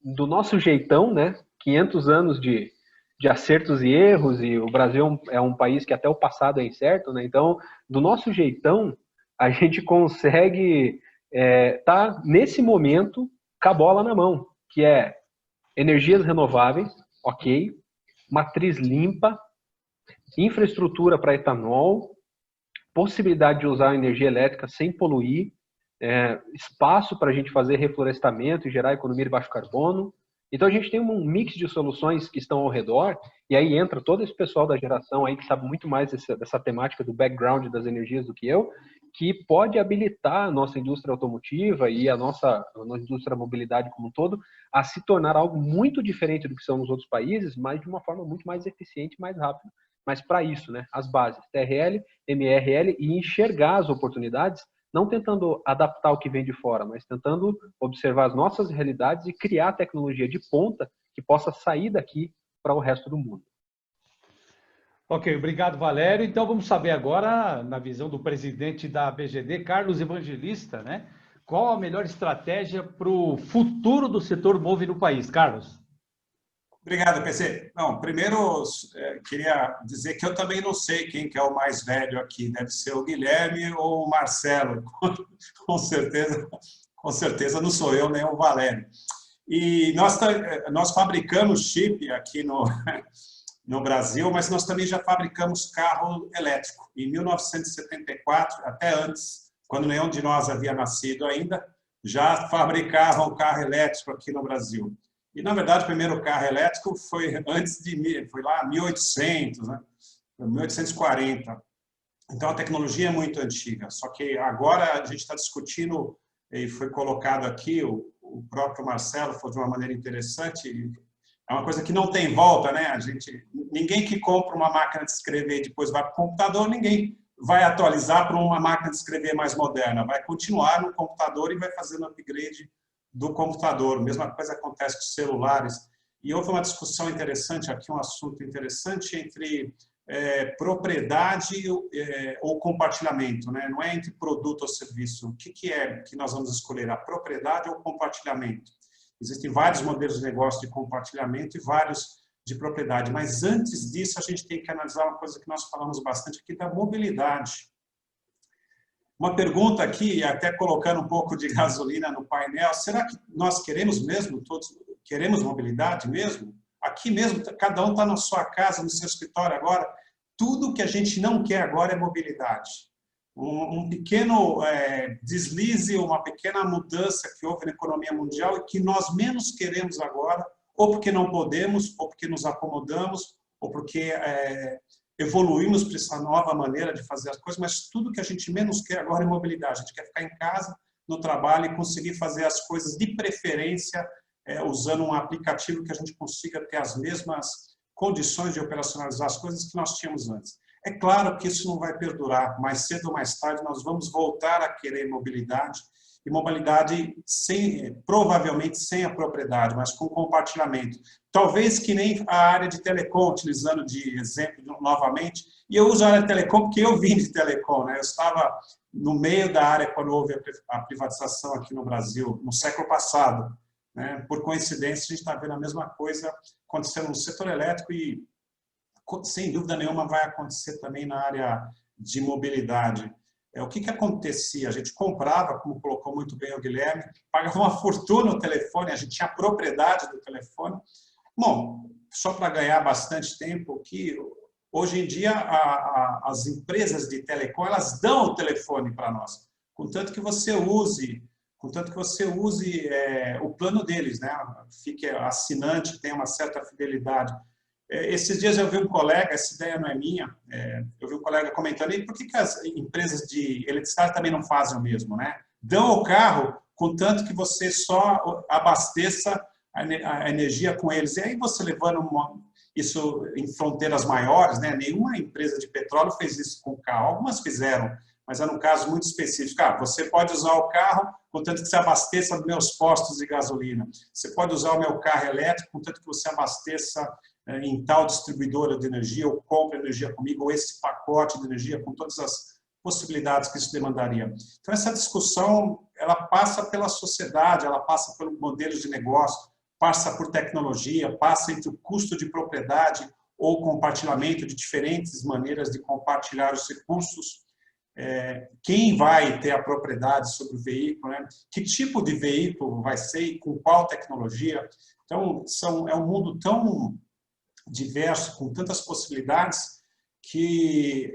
do nosso jeitão, né? 500 anos de acertos e erros, e o Brasil é um país que até o passado é incerto, né? Então, do nosso jeitão, a gente consegue tá nesse momento com a bola na mão, que é energias renováveis, ok. Matriz limpa, infraestrutura para etanol, possibilidade de usar energia elétrica sem poluir, espaço para a gente fazer reflorestamento e gerar economia de baixo carbono. Então a gente tem um mix de soluções que estão ao redor, e aí entra todo esse pessoal da geração aí que sabe muito mais dessa temática do background das energias do que eu, que pode habilitar a nossa indústria automotiva e a nossa indústria da mobilidade como um todo a se tornar algo muito diferente do que são nos outros países, mas de uma forma muito mais eficiente e mais rápida. Mas para isso, né, as bases, TRL, MRL, e enxergar as oportunidades, não tentando adaptar o que vem de fora, mas tentando observar as nossas realidades e criar tecnologia de ponta que possa sair daqui para o resto do mundo. Ok, obrigado, Valério. Então, vamos saber agora, na visão do presidente da BGD, Carlos Evangelista, né? Qual a melhor estratégia para o futuro do setor MOVE no país? Carlos. Obrigado, PC. Não, primeiro, queria dizer que eu também não sei quem que é o mais velho aqui. Deve ser o Guilherme ou o Marcelo. Com certeza não sou eu nem o Valério. E nós fabricamos chip aqui no Brasil, mas nós também já fabricamos carro elétrico. Em 1974, até antes, quando nenhum de nós havia nascido ainda, já fabricavam carro elétrico aqui no Brasil. E, na verdade, o primeiro carro elétrico foi foi lá 1800, né? 1840. Então, a tecnologia é muito antiga. Só que agora a gente está discutindo, e foi colocado aqui, o próprio Marcelo foi de uma maneira interessante, é uma coisa que não tem volta, né? Ninguém que compra uma máquina de escrever e depois vai para o computador, ninguém vai atualizar para uma máquina de escrever mais moderna. Vai continuar no computador e vai fazendo upgrade do computador. A mesma coisa acontece com os celulares. E houve uma discussão interessante aqui, um assunto interessante entre propriedade ou compartilhamento, né? Não é entre produto ou serviço. O que é que nós vamos escolher, a propriedade ou o compartilhamento? Existem vários modelos de negócio de compartilhamento e vários de propriedade, mas antes disso a gente tem que analisar uma coisa que nós falamos bastante aqui, da mobilidade. Uma pergunta aqui, até colocando um pouco de gasolina no painel, será que nós queremos mesmo, todos queremos mobilidade mesmo? Aqui mesmo, cada um está na sua casa, no seu escritório agora, tudo que a gente não quer agora é mobilidade. Um pequeno deslize, uma pequena mudança que houve na economia mundial e que nós menos queremos agora, ou porque não podemos, ou porque nos acomodamos, ou porque evoluímos para essa nova maneira de fazer as coisas, mas tudo que a gente menos quer agora é mobilidade. A gente quer ficar em casa, no trabalho e conseguir fazer as coisas de preferência usando um aplicativo que a gente consiga ter as mesmas condições de operacionalizar as coisas que nós tínhamos antes. É claro que isso não vai perdurar. Mais cedo ou mais tarde nós vamos voltar a querer mobilidade, e mobilidade provavelmente sem a propriedade, mas com compartilhamento. Talvez que nem a área de telecom, utilizando de exemplo novamente, e eu uso a área de telecom porque eu vim de telecom, né? Eu estava no meio da área quando houve a privatização aqui no Brasil, no século passado, né? Por coincidência, a gente está vendo a mesma coisa acontecendo no setor elétrico e, sem dúvida nenhuma, vai acontecer também na área de mobilidade. O que acontecia? A gente comprava, como colocou muito bem o Guilherme, pagava uma fortuna no telefone, a gente tinha a propriedade do telefone. Bom, só para ganhar bastante tempo, que hoje em dia as empresas de telecom, elas dão o telefone para nós, contanto que você use o plano deles, né? Fique assinante, tenha uma certa fidelidade. Esses dias eu vi um colega, essa ideia não é minha, eu vi um colega comentando, e por que as empresas de eletricidade também não fazem o mesmo, né? Dão o carro, contanto que você só abasteça a energia com eles. E aí você levando isso em fronteiras maiores, né? Nenhuma empresa de petróleo fez isso com o carro, algumas fizeram, mas era um caso muito específico. Você pode usar o carro, contanto que você abasteça meus postos de gasolina. Você pode usar o meu carro elétrico, contanto que você abasteça em tal distribuidora de energia, ou compra energia comigo, ou esse pacote de energia, com todas as possibilidades que isso demandaria. Então, essa discussão, ela passa pela sociedade, ela passa pelo modelo de negócio, passa por tecnologia, passa entre o custo de propriedade ou compartilhamento de diferentes maneiras de compartilhar os recursos. Quem vai ter a propriedade sobre o veículo, né? Que tipo de veículo vai ser e com qual tecnologia. Então, é um mundo tão diverso, com tantas possibilidades, que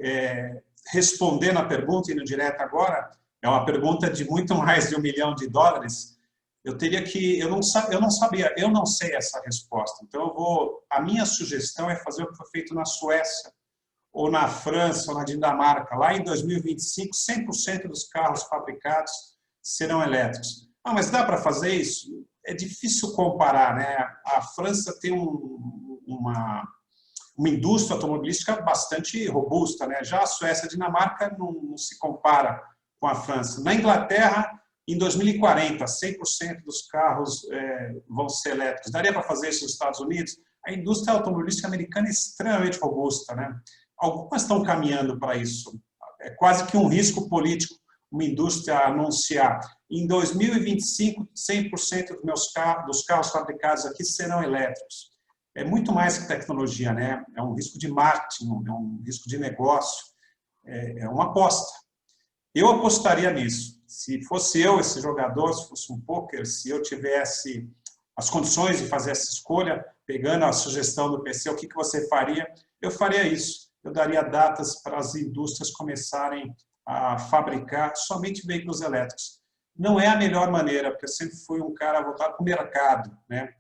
respondendo a pergunta, indo direto agora, é uma pergunta de muito mais de $1 milhão, eu teria que, eu não sabia, eu não sei essa resposta. Então, a minha sugestão é fazer o que foi feito na Suécia, ou na França, ou na Dinamarca. Lá em 2025, 100% dos carros fabricados serão elétricos. Ah, mas dá para fazer isso? É difícil comparar, né? A França tem uma indústria automobilística bastante robusta, né? Já a Suécia e a Dinamarca não se compara com a França. Na Inglaterra, em 2040, 100% dos carros vão ser elétricos. Daria para fazer isso nos Estados Unidos? A indústria automobilística americana é extremamente robusta, né? Algumas estão caminhando para isso. É quase que um risco político uma indústria anunciar. Em 2025, 100% dos carros fabricados aqui serão elétricos. É muito mais que tecnologia, né? É um risco de marketing, é um risco de negócio, é uma aposta. Eu apostaria nisso. Se fosse eu esse jogador, se fosse um poker, se eu tivesse as condições de fazer essa escolha, pegando a sugestão do PC, o que você faria? Eu faria isso. Eu daria datas para as indústrias começarem a fabricar somente veículos elétricos. Não é a melhor maneira, porque eu sempre fui um cara voltado para o mercado, né?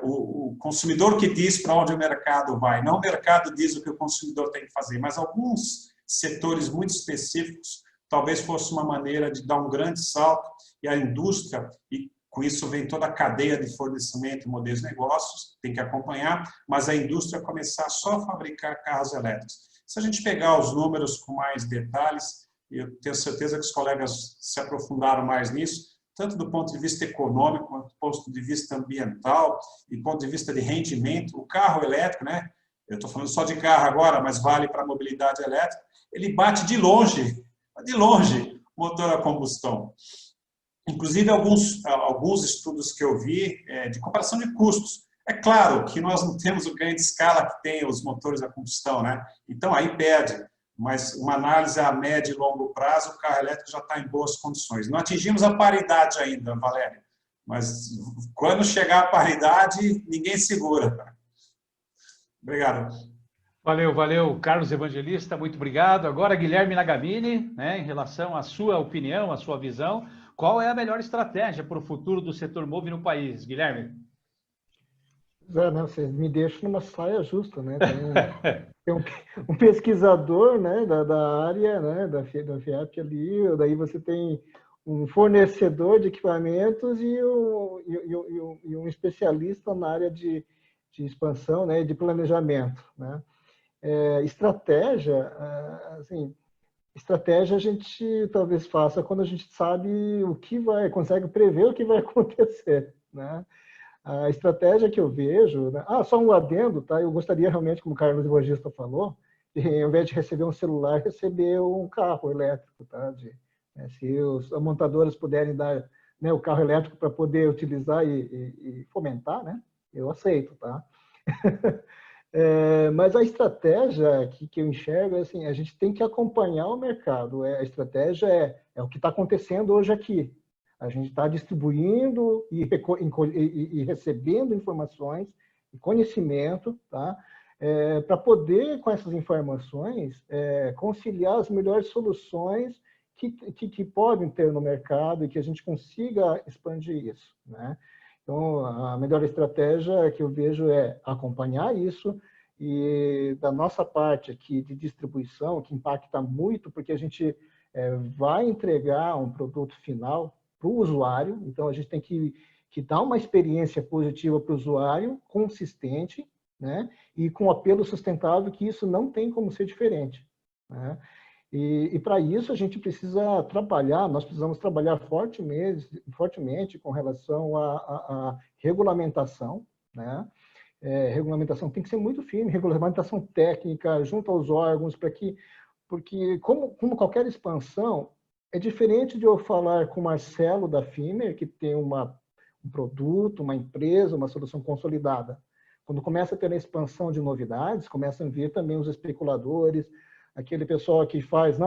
O consumidor que diz para onde o mercado vai, não o mercado diz o que o consumidor tem que fazer, mas alguns setores muito específicos, talvez fosse uma maneira de dar um grande salto e a indústria, e com isso vem toda a cadeia de fornecimento e modelos de negócios, tem que acompanhar, mas a indústria começar só a fabricar carros elétricos. Se a gente pegar os números com mais detalhes, eu tenho certeza que os colegas se aprofundaram mais nisso, tanto do ponto de vista econômico, quanto do ponto de vista ambiental e do ponto de vista de rendimento. O carro elétrico, né? Eu estou falando só de carro agora, mas vale para a mobilidade elétrica, ele bate de longe, motor a combustão. Inclusive, alguns estudos que eu vi de comparação de custos. É claro que nós não temos o ganho de escala que tem os motores a combustão, né? Então, aí perde. Mas uma análise a médio e longo prazo, o carro elétrico já está em boas condições. Não atingimos a paridade ainda, Valéria. Mas quando chegar a paridade, ninguém segura. Obrigado. Valeu, Carlos Evangelista, muito obrigado. Agora, Guilherme Nagamini, né, em relação à sua opinião, à sua visão, qual é a melhor estratégia para o futuro do setor MOVE no país? Guilherme? Né, vocês me deixam numa saia justa, né? Tem um pesquisador, né, da área, né, da FIAP ali, daí você tem um fornecedor de equipamentos e um especialista na área de expansão, né, de planejamento, né? Estratégia, assim, estratégia a gente talvez faça quando a gente sabe consegue prever o que vai acontecer, né? A estratégia que eu vejo, né? Só um adendo, tá? Eu gostaria realmente, como o Carlos Evangelista falou, de, ao invés de receber um celular, receber um carro elétrico, tá? Se as montadoras puderem dar, né, o carro elétrico para poder utilizar e fomentar, né? Eu aceito, tá? Mas a estratégia que eu enxergo é assim, a gente tem que acompanhar o mercado. A estratégia é o que está acontecendo hoje aqui. A gente está distribuindo e recebendo informações e conhecimento, tá? Para poder, com essas informações, conciliar as melhores soluções que podem ter no mercado e que a gente consiga expandir isso, né? Então, a melhor estratégia que eu vejo é acompanhar isso e da nossa parte aqui de distribuição, que impacta muito, porque a gente vai entregar um produto final para o usuário, então a gente tem que dar uma experiência positiva para o usuário, consistente, né? E com apelo sustentável, que isso não tem como ser diferente, né? E para isso a gente precisa trabalhar, nós precisamos trabalhar fortemente com relação à regulamentação, né? Regulamentação tem que ser muito firme, regulamentação técnica junto aos órgãos, porque como qualquer expansão, é diferente de eu falar com o Marcelo da Fimer, que tem um produto, uma empresa, uma solução consolidada. Quando começa a ter a expansão de novidades, começam a vir também os especuladores, aquele pessoal que faz,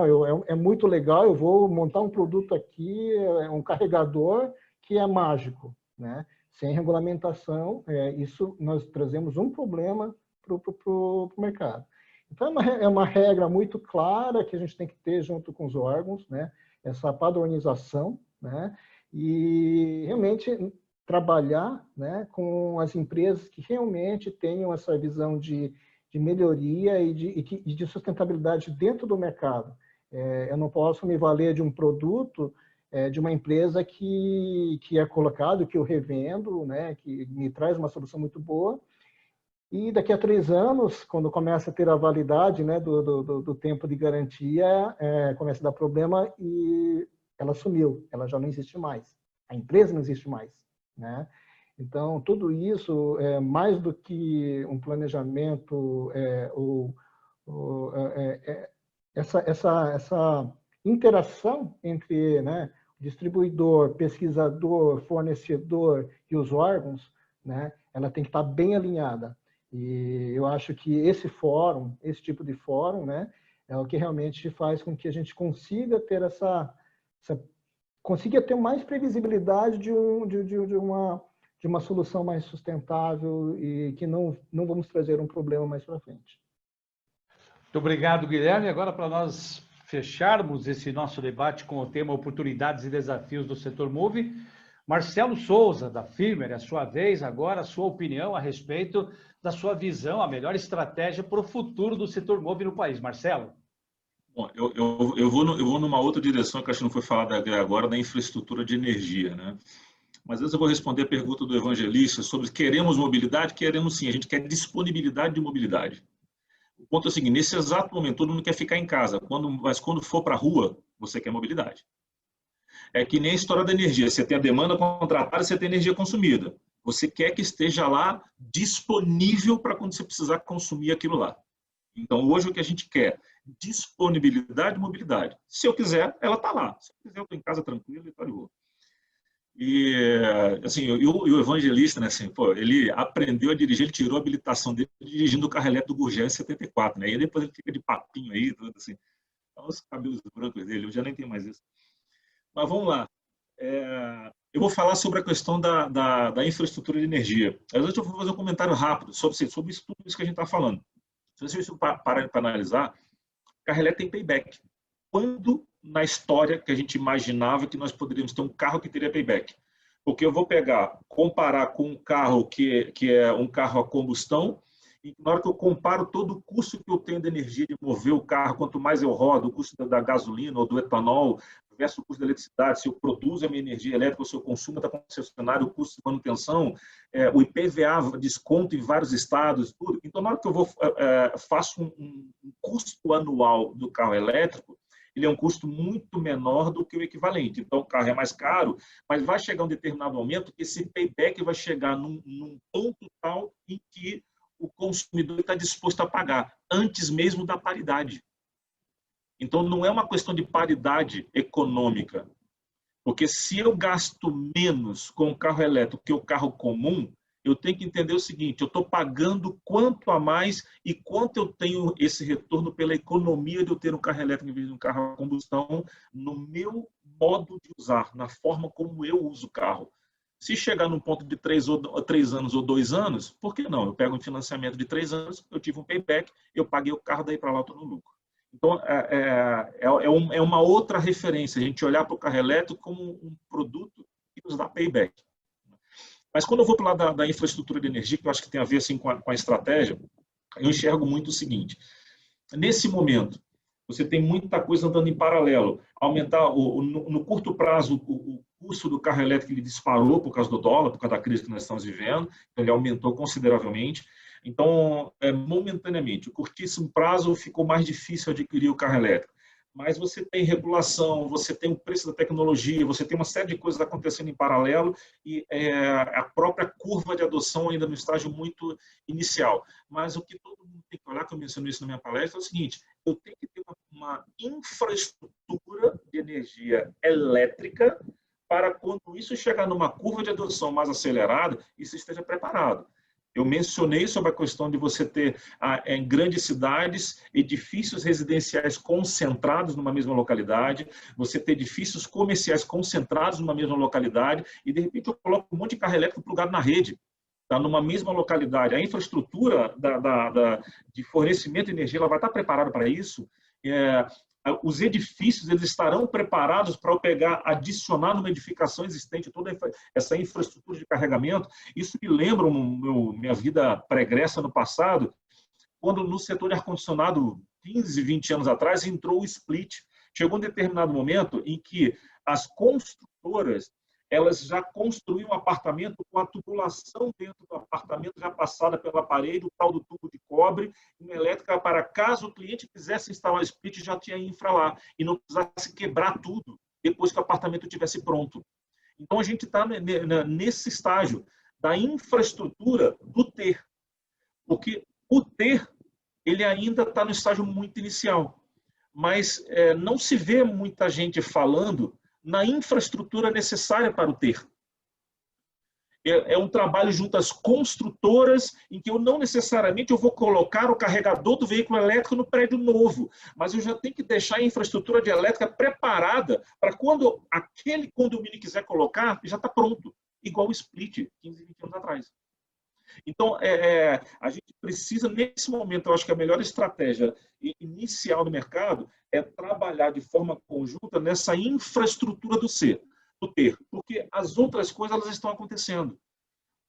é muito legal, eu vou montar um produto aqui, um carregador que é mágico, né? Sem regulamentação, isso nós trazemos um problema o mercado. Então, é uma regra muito clara que a gente tem que ter junto com os órgãos, né? Essa padronização, né? E realmente trabalhar, né, com as empresas que realmente tenham essa visão de melhoria e de sustentabilidade dentro do mercado. Eu não posso me valer de um produto de uma empresa que é colocado, que eu revendo, né, que me traz uma solução muito boa, e daqui a 3 anos, quando começa a ter a validade, né, do tempo de garantia, começa a dar problema e ela sumiu, ela já não existe mais. A empresa não existe mais, né? Então, tudo isso, mais do que um planejamento, essa interação entre, né, distribuidor, pesquisador, fornecedor e os órgãos, né, ela tem que estar bem alinhada. E eu acho que esse tipo de fórum, né, é o que realmente faz com que a gente consiga ter consiga ter mais previsibilidade de uma solução mais sustentável e que não vamos trazer um problema mais para frente. Muito obrigado, Guilherme. Agora, para nós fecharmos esse nosso debate com o tema Oportunidades e Desafios do Setor Move, Marcelo Souza, da Firmer, é a sua vez agora, a sua opinião a respeito da sua visão, a melhor estratégia para o futuro do setor Move no país. Marcelo? Bom, eu vou numa outra direção que acho que não foi falada agora, da infraestrutura de energia, né? Mas antes eu vou responder a pergunta do evangelista sobre queremos mobilidade. Queremos sim, a gente quer disponibilidade de mobilidade. O ponto é o seguinte, nesse exato momento todo mundo quer ficar em casa, mas quando for para a rua, você quer mobilidade. É que nem a história da energia, você tem a demanda contratada, você tem a energia consumida. Você quer que esteja lá disponível para quando você precisar consumir aquilo lá. Então, hoje o que a gente quer? Disponibilidade e mobilidade. Se eu quiser, ela está lá. Se eu quiser, eu estou em casa tranquilo e está de boa. E, assim, o evangelista, né, assim, pô, ele aprendeu a dirigir, ele tirou a habilitação dele dirigindo o carro elétrico do Gurgel em 74, né? E depois ele fica de papinho aí, tudo assim. Olha os cabelos brancos dele, eu já nem tenho mais isso. Mas vamos lá. Eu vou falar sobre a questão da infraestrutura de energia. Mas antes eu vou fazer um comentário rápido sobre tudo isso que a gente está falando. Se você parar para analisar, carro elétrico tem payback. Quando na história que a gente imaginava que nós poderíamos ter um carro que teria payback? Porque eu vou comparar com um carro que é um carro a combustão, e na hora que eu comparo todo o custo que eu tenho de energia de mover o carro, quanto mais eu rodo, o custo da gasolina ou do etanol, versus o custo da eletricidade, se eu produzo a minha energia elétrica ou se eu consumo da concessionária, o custo de manutenção, o IPVA, desconto em vários estados, tudo. Então, na hora que eu faço um custo anual do carro elétrico, ele é um custo muito menor do que o equivalente. Então, o carro é mais caro, mas vai chegar um determinado momento que esse payback vai chegar num ponto tal em que o consumidor está disposto a pagar, antes mesmo da paridade. Então, não é uma questão de paridade econômica, porque se eu gasto menos com o carro elétrico que o carro comum, eu tenho que entender o seguinte, eu estou pagando quanto a mais e quanto eu tenho esse retorno pela economia de eu ter um carro elétrico em vez de um carro a combustão no meu modo de usar, na forma como eu uso o carro. Se chegar num ponto de 3 anos ou 2 anos, por que não? Eu pego um financiamento de 3 anos, eu tive um payback, eu paguei o carro, daí para lá eu estou no lucro. Então, é uma outra referência, a gente olhar para o carro elétrico como um produto que nos dá payback. Mas quando eu vou para o lado da infraestrutura de energia, que eu acho que tem a ver assim, com a estratégia, eu enxergo muito o seguinte, nesse momento, você tem muita coisa andando em paralelo. Aumentar, no curto prazo, o custo do carro elétrico ele disparou por causa do dólar, por causa da crise que nós estamos vivendo, então ele aumentou consideravelmente. Então, momentaneamente, o curtíssimo prazo ficou mais difícil adquirir o carro elétrico. Mas você tem regulação, você tem o preço da tecnologia, você tem uma série de coisas acontecendo em paralelo e a própria curva de adoção ainda no estágio muito inicial. Mas o que todo mundo tem que olhar, que eu mencionei isso na minha palestra, é o seguinte, eu tenho que ter uma infraestrutura de energia elétrica para quando isso chegar numa curva de adoção mais acelerada, isso esteja preparado. Eu mencionei sobre a questão de você ter, em grandes cidades, edifícios residenciais concentrados numa mesma localidade, você ter edifícios comerciais concentrados numa mesma localidade, e de repente eu coloco um monte de carro elétrico plugado na rede. está numa mesma localidade, a infraestrutura de fornecimento de energia ela vai estar preparada para isso. Os edifícios eles estarão preparados para eu pegar, adicionar numa edificação existente toda essa infraestrutura de carregamento. Isso me lembra minha vida pregressa no passado, quando no setor de ar-condicionado, 15, 20 anos atrás, entrou o split. Chegou um determinado momento em que as construtoras elas já construíam um apartamento com a tubulação dentro do apartamento já passada pela parede, o tal do tubo de cobre, uma elétrica para caso o cliente quisesse instalar split, já tinha infra lá, e não precisasse quebrar tudo depois que o apartamento estivesse pronto. Então, a gente está nesse estágio da infraestrutura do ter, porque o ter ele ainda está no estágio muito inicial, mas não se vê muita gente falando na infraestrutura necessária para o ter. É um trabalho junto às construtoras, em que eu não necessariamente eu vou colocar o carregador do veículo elétrico no prédio novo, mas eu já tenho que deixar a infraestrutura de elétrica preparada para quando aquele condomínio quiser colocar, já está pronto, igual o split, 15, 20 anos atrás. Então, a gente precisa, nesse momento, eu acho que a melhor estratégia inicial do mercado é trabalhar de forma conjunta nessa infraestrutura do ter, porque as outras coisas elas estão acontecendo.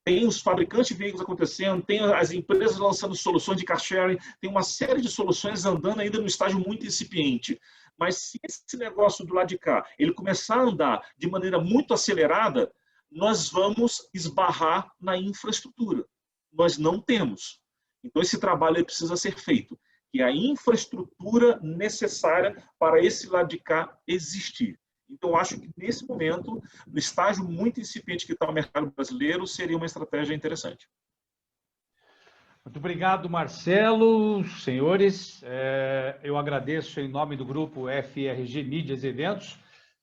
Tem os fabricantes de veículos acontecendo, tem as empresas lançando soluções de car sharing, tem uma série de soluções andando ainda no estágio muito incipiente. Mas se esse negócio do lado de cá ele começar a andar de maneira muito acelerada, nós vamos esbarrar na infraestrutura. Nós não temos. Então, esse trabalho precisa ser feito, que é a infraestrutura necessária para esse lado de cá existir. Então, acho que, nesse momento, no estágio muito incipiente que está o mercado brasileiro, seria uma estratégia interessante. Muito obrigado, Marcelo. Senhores, eu agradeço em nome do grupo FRG Mídias e Eventos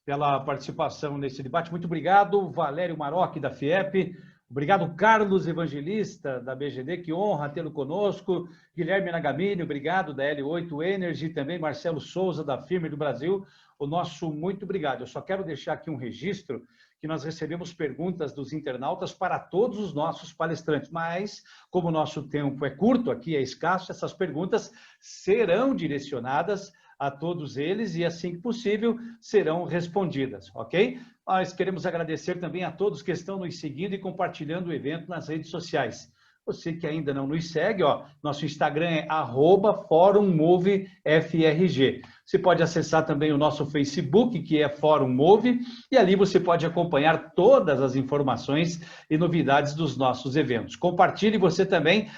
pela participação nesse debate. Muito obrigado, Valério Marocchi, da FIEP. Obrigado, Carlos Evangelista, da BGD, que honra tê-lo conosco. Guilherme Nagamini, obrigado, da L8 Energy. Também Marcelo Souza, da Firme do Brasil. O nosso muito obrigado. Eu só quero deixar aqui um registro que nós recebemos perguntas dos internautas para todos os nossos palestrantes, mas como o nosso tempo é curto, aqui é escasso, essas perguntas serão direcionadas a todos eles e, assim que possível, serão respondidas, ok? Nós queremos agradecer também a todos que estão nos seguindo e compartilhando o evento nas redes sociais. Você que ainda não nos segue, nosso Instagram é @ForumMoveFRG. Você pode acessar também o nosso Facebook, que é Fórum Move, e ali você pode acompanhar todas as informações e novidades dos nossos eventos. Compartilhe você também,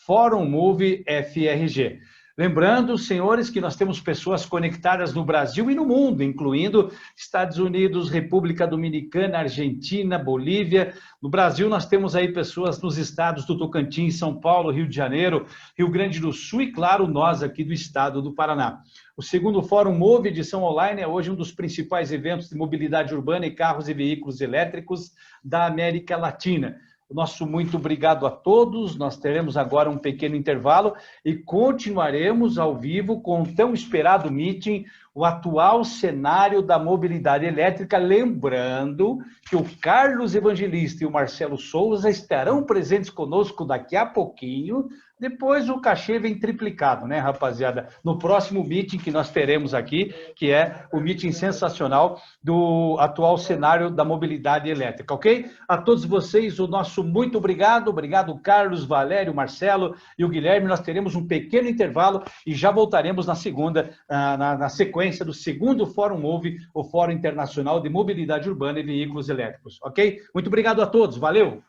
@ForumMoveFRG. Lembrando, senhores, que nós temos pessoas conectadas no Brasil e no mundo, incluindo Estados Unidos, República Dominicana, Argentina, Bolívia. No Brasil, nós temos aí pessoas nos estados do Tocantins, São Paulo, Rio de Janeiro, Rio Grande do Sul e, claro, nós aqui do estado do Paraná. O segundo Fórum Move, edição online, é hoje um dos principais eventos de mobilidade urbana e carros e veículos elétricos da América Latina. Nosso muito obrigado a todos. Nós teremos agora um pequeno intervalo e continuaremos ao vivo com o tão esperado meeting, o atual cenário da mobilidade elétrica. Lembrando que o Carlos Evangelista e o Marcelo Souza estarão presentes conosco daqui a pouquinho. Depois o cachê vem triplicado, né, rapaziada? No próximo meeting que nós teremos aqui, que é o meeting sensacional do atual cenário da mobilidade elétrica, ok? A todos vocês, o nosso muito obrigado. Obrigado, Carlos, Valério, Marcelo e o Guilherme. Nós teremos um pequeno intervalo e já voltaremos na segunda, na sequência do segundo Fórum Move, o Fórum Internacional de Mobilidade Urbana e Veículos Elétricos, ok? Muito obrigado a todos. Valeu!